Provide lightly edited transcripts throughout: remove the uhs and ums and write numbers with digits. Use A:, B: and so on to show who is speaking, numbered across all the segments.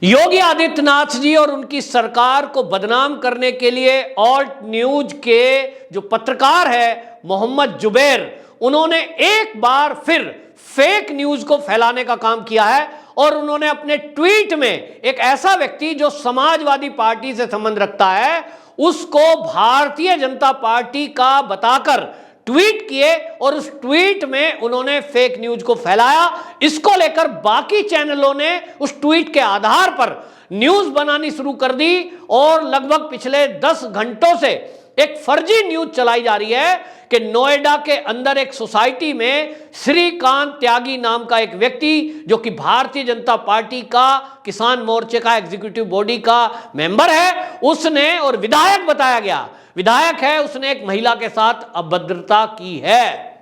A: योगी आदित्यनाथ जी और उनकी सरकार को बदनाम करने के लिए ऑल्ट न्यूज के जो पत्रकार है मोहम्मद जुबैर, उन्होंने एक बार फिर फेक न्यूज को फैलाने का काम किया है और उन्होंने अपने ट्वीट में एक ऐसा व्यक्ति जो समाजवादी पार्टी से संबंध रखता है उसको भारतीय जनता पार्टी का बताकर ट्वीट किए और उस ट्वीट में उन्होंने फेक न्यूज को फैलाया। इसको लेकर बाकी चैनलों ने उस ट्वीट के आधार पर न्यूज बनानी शुरू कर दी और लगभग पिछले 10 घंटों से एक फर्जी न्यूज चलाई जा रही है कि नोएडा के अंदर एक सोसाइटी में श्रीकांत त्यागी नाम का एक व्यक्ति जो कि भारतीय जनता पार्टी का किसान मोर्चे का एग्जीक्यूटिव बॉडी का मेंबर है, उसने और विधायक बताया गया, विधायक है, उसने एक महिला के साथ अभद्रता की है।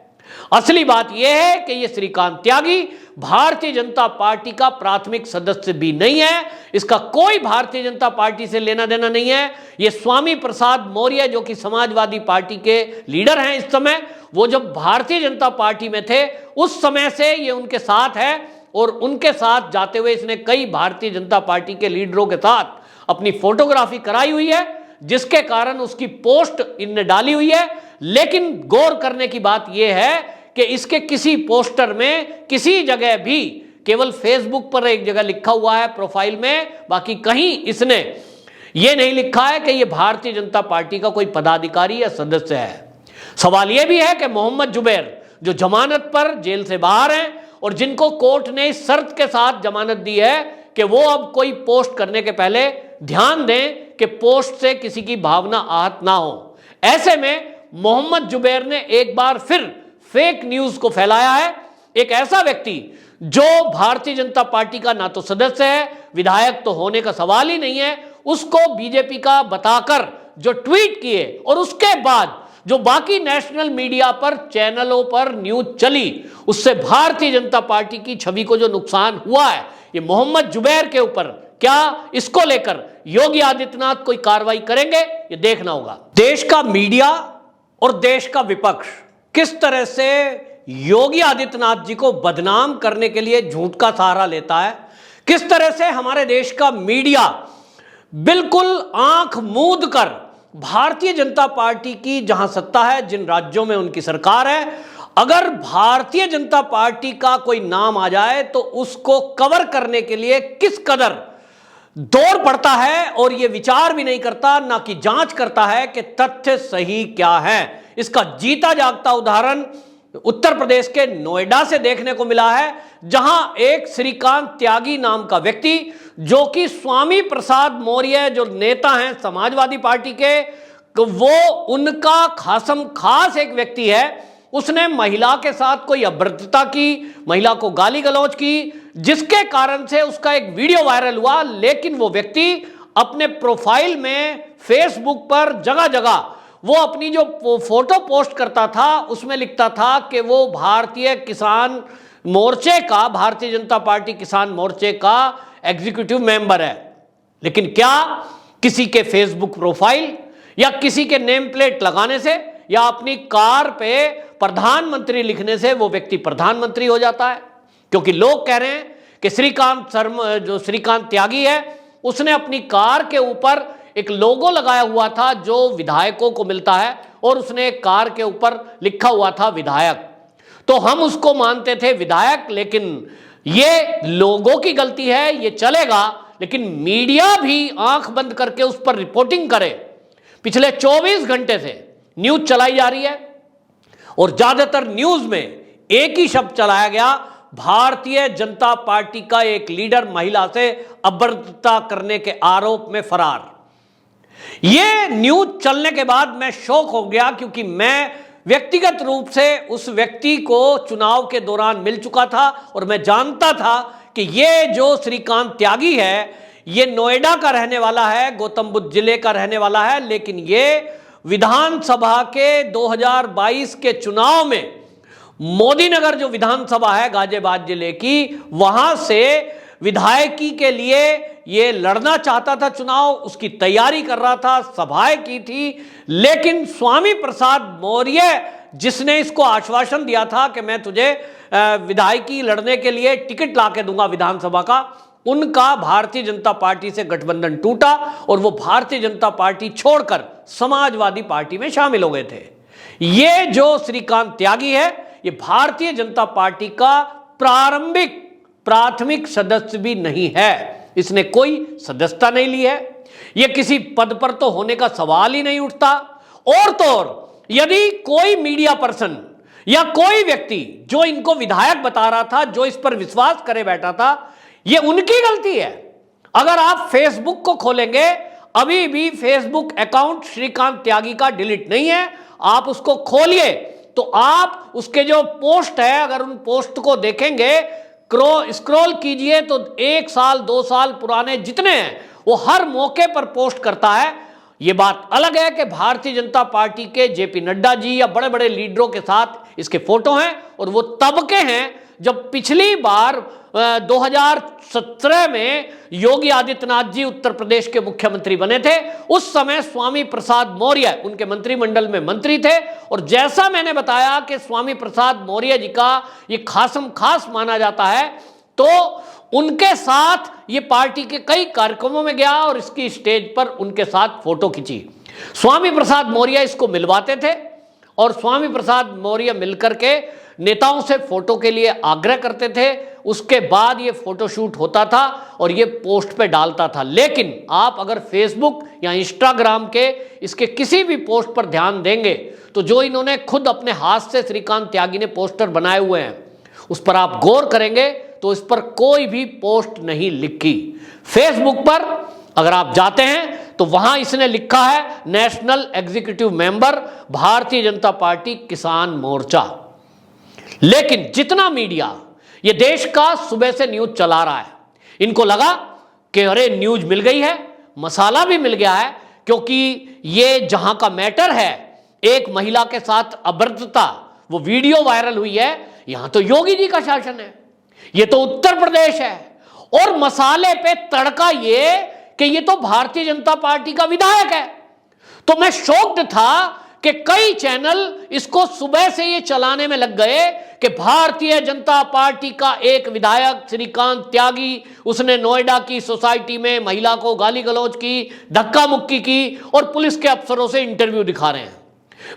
A: असली बात यह है कि यह श्रीकांत त्यागी भारतीय जनता पार्टी का प्राथमिक सदस्य भी नहीं है, इसका कोई भारतीय जनता पार्टी से लेना देना नहीं है। यह स्वामी प्रसाद मौर्य जो कि समाजवादी पार्टी के लीडर हैं इस समय, वो जब भारतीय जनता पार्टी में थे उस समय से ये उनके साथ है और उनके साथ जाते हुए इसने कई भारतीय जनता पार्टी के लीडरों के साथ अपनी फोटोग्राफी कराई हुई है, जिसके कारण उसकी पोस्ट इनने डाली हुई है। लेकिन गौर करने की बात यह है कि इसके किसी पोस्टर में किसी जगह भी, केवल फेसबुक पर एक जगह लिखा हुआ है प्रोफाइल में, बाकी कहीं इसने यह नहीं लिखा है कि यह भारतीय जनता पार्टी का कोई पदाधिकारी या सदस्य है। सवाल यह भी है कि मोहम्मद जुबैर जो जमानत पर जेल से बाहर हैं और जिनको कोर्ट ने इस शर्त के साथ जमानत दी है कि वो अब कोई पोस्ट करने के पहले ध्यान दें कि पोस्ट से किसी की भावना आहत ना हो, ऐसे में मोहम्मद जुबैर ने एक बार फिर फेक न्यूज को फैलाया है। एक ऐसा व्यक्ति जो भारतीय जनता पार्टी का ना तो सदस्य है, विधायक तो होने का सवाल ही नहीं है, उसको बीजेपी का बताकर जो ट्वीट किए और उसके बाद जो बाकी नेशनल मीडिया पर चैनलों पर न्यूज चली, उससे भारतीय जनता पार्टी की छवि को जो नुकसान हुआ है, ये मोहम्मद जुबैर के ऊपर, क्या इसको लेकर योगी आदित्यनाथ कोई कार्रवाई करेंगे, ये देखना होगा। देश का मीडिया और देश का विपक्ष किस तरह से योगी आदित्यनाथ जी को बदनाम करने के लिए झूठ का सहारा लेता है, किस तरह से हमारे देश का मीडिया बिल्कुल आंख मूंद कर भारतीय जनता पार्टी की जहां सत्ता है, जिन राज्यों में उनकी सरकार है, अगर भारतीय जनता पार्टी का कोई नाम आ जाए तो उसको कवर करने के लिए किस कदर दौड़ पड़ता है और यह विचार भी नहीं करता, ना कि जांच करता है कि तथ्य सही क्या है। इसका जीता जागता उदाहरण उत्तर प्रदेश के नोएडा से देखने को मिला है, जहां एक श्रीकांत त्यागी नाम का व्यक्ति जो कि स्वामी प्रसाद मौर्य जो नेता हैं समाजवादी पार्टी के, तो वो उनका खासम खास एक व्यक्ति है, उसने महिला के साथ कोई अभद्रता की, महिला को गाली गलौज की, जिसके कारण से उसका एक वीडियो वायरल हुआ। लेकिन वो व्यक्ति अपने प्रोफाइल में फेसबुक पर जगह जगह वो अपनी जो फोटो पोस्ट करता था उसमें लिखता था कि वो भारतीय किसान मोर्चे का, भारतीय जनता पार्टी किसान मोर्चे का एग्जीक्यूटिव मेंबर है। लेकिन क्या किसी के फेसबुक प्रोफाइल या किसी के नेम प्लेट लगाने से या अपनी कार पे प्रधानमंत्री लिखने से वो व्यक्ति प्रधानमंत्री हो जाता है? क्योंकि लोग कह रहे हैं कि श्रीकांत त्यागी है, उसने अपनी कार के ऊपर एक लोगो लगाया हुआ था जो विधायकों को मिलता है और उसने एक कार के ऊपर लिखा हुआ था विधायक, तो हम उसको मानते थे विधायक। लेकिन ये लोगों की गलती है, ये चलेगा, लेकिन मीडिया भी आंख बंद करके उस पर रिपोर्टिंग करे। पिछले 24 घंटे से न्यूज चलाई जा रही है और ज्यादातर न्यूज में एक ही शब्द चलाया गया, भारतीय जनता पार्टी का एक लीडर महिला से अभद्रता करने के आरोप में फरार। यह न्यूज चलने के बाद मैं शॉक हो गया, क्योंकि मैं व्यक्तिगत रूप से उस व्यक्ति को चुनाव के दौरान मिल चुका था और मैं जानता था कि यह जो श्रीकांत त्यागी है ये नोएडा का रहने वाला है, गौतम बुद्ध जिले का रहने वाला है, लेकिन ये विधानसभा के 2022 के चुनाव में मोदी नगर जो विधानसभा है गाजियाबाद जिले की, वहां से विधायकी के लिए ये लड़ना चाहता था चुनाव, उसकी तैयारी कर रहा था, सभाएं की थी। लेकिन स्वामी प्रसाद मौर्य जिसने इसको आश्वासन दिया था कि मैं तुझे विधायकी लड़ने के लिए टिकट ला के दूंगा विधानसभा का, उनका भारतीय जनता पार्टी से गठबंधन टूटा और वो भारतीय जनता पार्टी छोड़कर समाजवादी पार्टी में शामिल हो गए थे। ये जो श्रीकांत त्यागी है, ये भारतीय जनता पार्टी का प्राथमिक सदस्य भी नहीं है। इसने कोई सदस्यता नहीं ली है। ये किसी पद पर तो होने का सवाल ही नहीं उठता। और तो और यदि कोई मीडिया पर्सन या कोई व्यक्ति जो इनको विधायक बता रहा था, जो इस पर विश्वास करे बैठा था, ये उनकी गलती है। अगर आप फेसबुक को खोलेंगे, अभी भी फेसबुक अकाउंट श्रीकांत त्यागी का डिलीट नहीं है। आप उसको खोलिए तो आप उसके जो पोस्ट है, अगर उन पोस्ट को देखेंगे, स्क्रॉल कीजिए तो 1 साल 2 साल पुराने जितने हैं वो हर मौके पर पोस्ट करता है। ये बात अलग है कि भारतीय जनता पार्टी के जेपी नड्डा जी या बड़े बड़े लीडरों के साथ इसके फोटो हैं, और वो तब के हैं जब पिछली बार 2017 में योगी आदित्यनाथ जी उत्तर प्रदेश के मुख्यमंत्री बने थे। उस समय स्वामी प्रसाद मौर्य उनके मंत्रिमंडल में मंत्री थे, और जैसा मैंने बताया कि स्वामी प्रसाद मौर्य जी का ये खासम खास माना जाता है, तो उनके साथ ये पार्टी के कई कार्यक्रमों में गया और इसकी स्टेज पर उनके साथ फोटो खींची। स्वामी प्रसाद मौर्य इसको मिलवाते थे और स्वामी प्रसाद मौर्य मिलकर के नेताओं से फोटो के लिए आग्रह करते थे। उसके बाद ये फोटोशूट होता था और ये पोस्ट पे डालता था। लेकिन आप अगर फेसबुक या इंस्टाग्राम के इसके किसी भी पोस्ट पर ध्यान देंगे तो जो इन्होंने खुद अपने हाथ से श्रीकांत त्यागी ने पोस्टर बनाए हुए हैं, उस पर आप गौर करेंगे तो इस पर कोई भी पोस्ट नहीं लिखी। फेसबुक पर अगर आप जाते हैं तो वहां इसने लिखा है national executive member Bharatiya Janata party किसान मोर्चा। लेकिन जितना मीडिया ये देश का सुबह से न्यूज चला रहा है, इनको लगा कि अरे न्यूज मिल गई है, मसाला भी मिल गया है, क्योंकि ये जहां का मैटर है एक महिला के साथ अभद्रता, वो वीडियो वायरल हुई है, यहां तो योगी जी का शासन है, ये तो उत्तर प्रदेश है, और मसाले पे तड़का ये कि ये तो भारतीय जनता पार्टी का विधायक है। तो मैं शॉक्ड था कि कई चैनल इसको सुबह से ये चलाने में लग गए कि भारतीय जनता पार्टी का एक विधायक श्रीकांत त्यागी, उसने नोएडा की सोसाइटी में महिला को गाली गलौज की, धक्का मुक्की की और पुलिस के अफसरों से इंटरव्यू दिखा रहे हैं।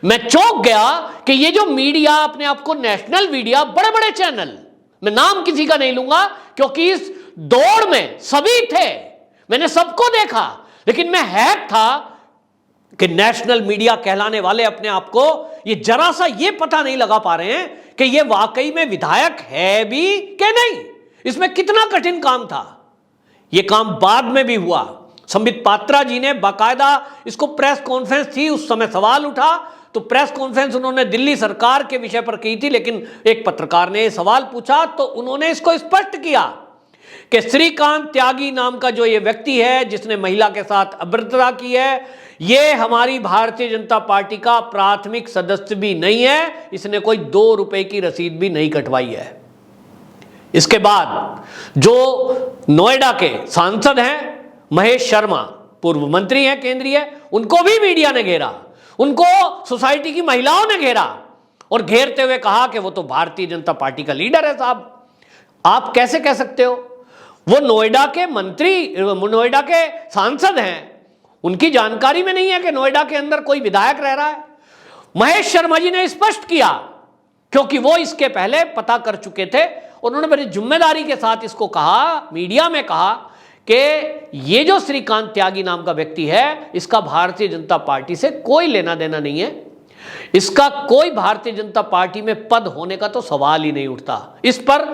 A: मैं चौंक गया कि ये जो मीडिया अपने आप को नेशनल मीडिया, बड़े बड़े चैनल, मैं नाम किसी का नहीं लूंगा क्योंकि इस दौड़ में सभी थे, मैंने सबको देखा, लेकिन मैं हैरान था कि नेशनल मीडिया कहलाने वाले अपने आप को ये जरा सा ये पता नहीं लगा पा रहे हैं कि ये वाकई में विधायक है भी कि नहीं। इसमें कितना कठिन काम था। ये काम बाद में भी हुआ। संबित पात्रा जी ने बाकायदा इसको प्रेस कॉन्फ्रेंस थी, उस समय सवाल उठा तो प्रेस कॉन्फ्रेंस उन्होंने दिल्ली सरकार के विषय पर की थी, लेकिन एक पत्रकार ने सवाल पूछा तो उन्होंने इसको स्पष्ट किया कि श्रीकांत त्यागी नाम का जो ये व्यक्ति है जिसने महिला के साथ अभद्रता की है, ये हमारी भारतीय जनता पार्टी का प्राथमिक सदस्य भी नहीं है, इसने कोई 2 रुपए की रसीद भी नहीं कटवाई है। इसके बाद जो नोएडा के सांसद हैं महेश शर्मा, पूर्व मंत्री हैं केंद्रीय, उनको भी मीडिया ने घेरा, उनको सोसाइटी की महिलाओं ने घेरा और घेरते हुए कहा कि वो तो भारतीय जनता पार्टी का लीडर है। साहब, आप कैसे कह सकते हो? वो नोएडा के मंत्री, नोएडा के सांसद हैं, उनकी जानकारी में नहीं है कि नोएडा के अंदर कोई विधायक रह रहा है। महेश शर्मा जी ने स्पष्ट किया क्योंकि वो इसके पहले पता कर चुके थे। उन्होंने बड़ी जिम्मेदारी के साथ इसको कहा, मीडिया में कहा कि ये जो श्रीकांत त्यागी नाम का व्यक्ति है, इसका भारतीय जनता पार्टी से कोई लेना देना नहीं है, इसका कोई भारतीय जनता पार्टी में पद होने का तो सवाल ही नहीं उठता। इस पर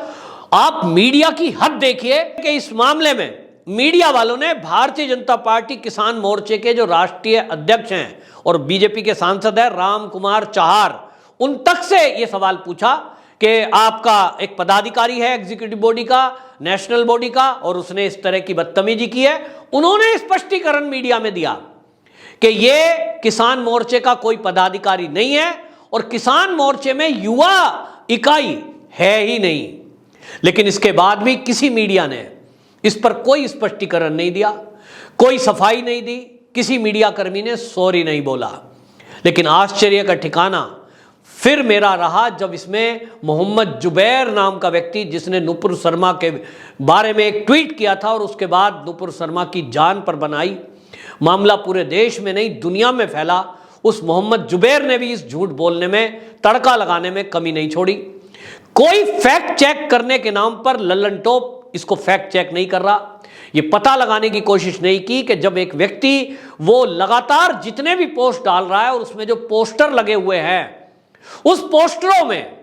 A: आप मीडिया की हद देखिए कि इस मामले में मीडिया वालों ने भारतीय जनता पार्टी किसान मोर्चे के जो राष्ट्रीय अध्यक्ष हैं और बीजेपी के सांसद हैं राम कुमार चाहार, उन तक से यह सवाल पूछा कि आपका एक पदाधिकारी है एग्जीक्यूटिव बॉडी का, नेशनल बॉडी का, और उसने इस तरह की बदतमीजी की है। उन्होंने स्पष्टीकरण मीडिया में दिया कि यह किसान मोर्चे का कोई पदाधिकारी नहीं है और किसान मोर्चे में युवा इकाई है ही नहीं। लेकिन इसके बाद भी किसी मीडिया ने इस पर कोई स्पष्टीकरण नहीं दिया, कोई सफाई नहीं दी, किसी मीडिया कर्मी ने सॉरी नहीं बोला। लेकिन आश्चर्य का ठिकाना फिर मेरा रहा जब इसमें मोहम्मद जुबैर नाम का व्यक्ति, जिसने नुपुर शर्मा के बारे में एक ट्वीट किया था और उसके बाद नुपुर शर्मा की जान पर बनाई, मामला पूरे देश में नहीं दुनिया में फैला, उस मोहम्मद जुबैर ने भी इस झूठ बोलने में, तड़का लगाने में कमी नहीं छोड़ी। कोई फैक्ट चेक करने के नाम पर लल्लन टॉप इसको फैक्ट चेक नहीं कर रहा। ये पता लगाने की कोशिश नहीं की कि जब एक व्यक्ति वो लगातार जितने भी पोस्ट डाल रहा है और उसमें जो पोस्टर लगे हुए हैं, उस पोस्टरों में,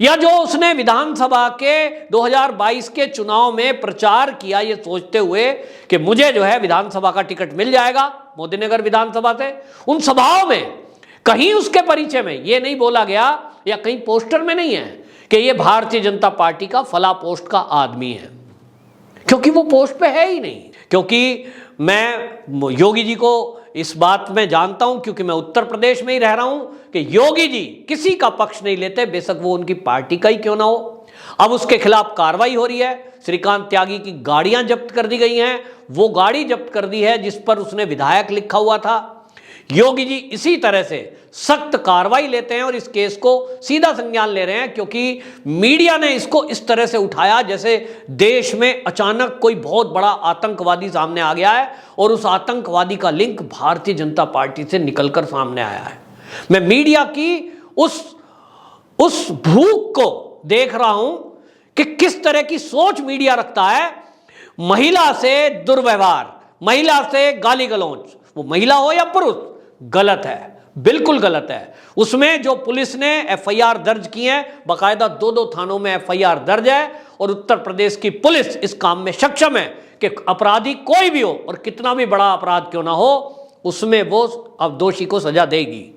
A: या जो उसने विधानसभा के 2022 के चुनाव में प्रचार किया ये सोचते हुए कि मुझे जो है विधानसभा का टिकट मिल जाएगा मोदीनगर विधानसभा से, उन सभाओं में कहीं उसके परिचय में ये नहीं बोला गया या कहीं पोस्टर में नहीं है कि ये भारतीय जनता पार्टी का फला पोस्ट का आदमी है, क्योंकि वो पोस्ट पे है ही नहीं। क्योंकि मैं योगी जी को इस बात में जानता हूं, क्योंकि मैं उत्तर प्रदेश में ही रह रहा हूं, कि योगी जी किसी का पक्ष नहीं लेते, बेशक वो उनकी पार्टी का ही क्यों ना हो। अब उसके खिलाफ कार्रवाई हो रही है। श्रीकांत त्यागी की गाड़ियां जब्त कर दी गई हैं, वो गाड़ी जब्त कर दी है जिस पर उसने विधायक लिखा हुआ था। योगी जी इसी तरह से सख्त कार्रवाई लेते हैं और इस केस को सीधा संज्ञान ले रहे हैं, क्योंकि मीडिया ने इसको इस तरह से उठाया जैसे देश में अचानक कोई बहुत बड़ा आतंकवादी सामने आ गया है और उस आतंकवादी का लिंक भारतीय जनता पार्टी से निकलकर सामने आया है। मैं मीडिया की उस भूख को देख रहा हूं कि किस तरह की सोच मीडिया रखता है। महिला से दुर्व्यवहार, महिला से गाली गलौज, वो महिला हो या पुरुष, गलत है, बिल्कुल गलत है। उसमें जो पुलिस ने एफआईआर दर्ज की है, बाकायदा 2-2 थानों में एफआईआर दर्ज है, और उत्तर प्रदेश की पुलिस इस काम में सक्षम है कि अपराधी कोई भी हो और कितना भी बड़ा अपराध क्यों ना हो, उसमें वो अब दोषी को सजा देगी।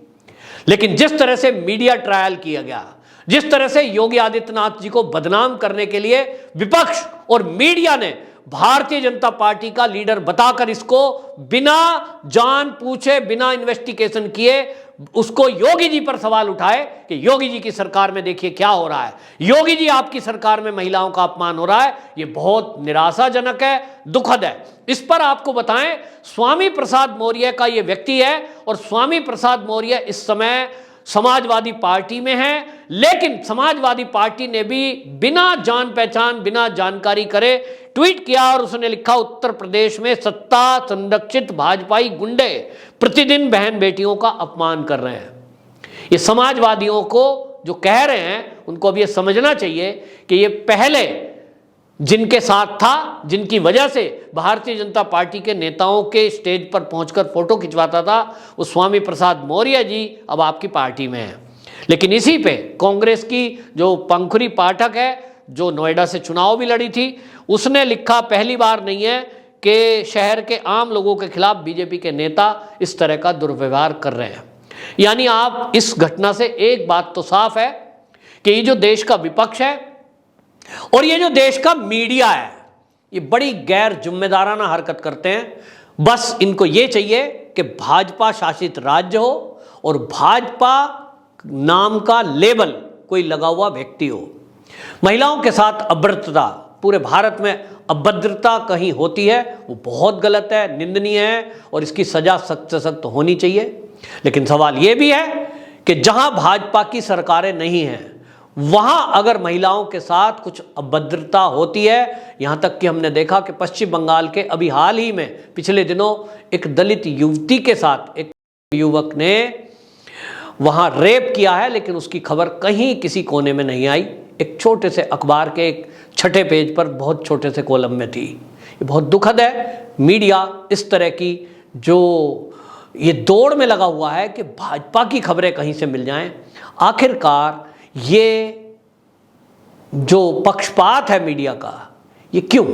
A: लेकिन जिस तरह से मीडिया ट्रायल किया गया, जिस तरह से योगी आदित्यनाथ जी को बदनाम करने के लिए विपक्ष और मीडिया ने भारतीय जनता पार्टी का लीडर बताकर इसको बिना जान पूछे, बिना इन्वेस्टिगेशन किए उसको योगी जी पर सवाल उठाए कि योगी जी की सरकार में देखिए क्या हो रहा है, योगी जी आपकी सरकार में महिलाओं का अपमान हो रहा है, ये बहुत निराशाजनक है, दुखद है। इस पर आपको बताएं, स्वामी प्रसाद मौर्य का ये व्यक्ति है और स्वामी प्रसाद मौर्य इस समय समाजवादी पार्टी में है, लेकिन समाजवादी पार्टी ने भी बिना जान पहचान, बिना जानकारी करे ट्वीट किया और उसने लिखा, उत्तर प्रदेश में सत्ता संरक्षित भाजपाई गुंडे प्रतिदिन बहन बेटियों का अपमान कर रहे हैं। ये समाजवादियों को जो कह रहे हैं उनको अब ये समझना चाहिए कि ये पहले जिनके साथ था, जिनकी वजह से भारतीय जनता पार्टी के नेताओं के स्टेज पर पहुंचकर फोटो खिंचवाता था, वो स्वामी प्रसाद मौर्य जी अब आपकी पार्टी में है। लेकिन इसी पे कांग्रेस की जो पंखुरी पाठक है, जो नोएडा से चुनाव भी लड़ी थी, उसने लिखा, पहली बार नहीं है कि शहर के आम लोगों के खिलाफ बीजेपी के नेता इस तरह का दुर्व्यवहार कर रहे हैं। यानी आप इस घटना से एक बात तो साफ है कि ये जो देश का विपक्ष है और ये जो देश का मीडिया है, ये बड़ी गैर जिम्मेदाराना हरकत करते हैं। बस इनको ये चाहिए कि भाजपा शासित राज्य हो और भाजपा नाम का लेबल कोई लगा हुआ व्यक्ति हो। महिलाओं के साथ अभद्रता, पूरे भारत में अभद्रता कहीं होती है वो बहुत गलत है, निंदनीय है और इसकी सजा सख्त से सख्त होनी चाहिए। लेकिन सवाल ये भी है कि जहां भाजपा की सरकारें नहीं हैं, वहां अगर महिलाओं के साथ कुछ अभद्रता होती है, यहां तक कि हमने देखा कि पश्चिम बंगाल के अभी हाल ही में पिछले दिनों एक दलित युवती के साथ एक युवक ने वहां रेप किया है, लेकिन उसकी खबर कहीं किसी कोने में नहीं आई। एक छोटे से अखबार के एक छठे पेज पर बहुत छोटे से कॉलम में थी। ये बहुत दुखद है। मीडिया इस तरह की जो ये दौड़ में लगा हुआ है कि भाजपा की खबरें कहीं से मिल जाएं, आखिरकार ये जो पक्षपात है मीडिया का, ये क्यों?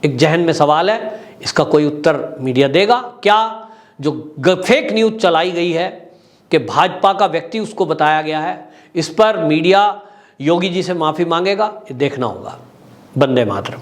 A: एक जहन में सवाल है, इसका कोई उत्तर मीडिया देगा क्या? जो फेक न्यूज़ चलाई गई है कि भाजपा का व्यक्ति उसको बताया गया है, इस पर मीडिया योगी जी से माफ़ी मांगेगा, ये देखना होगा। वंदे मातरम।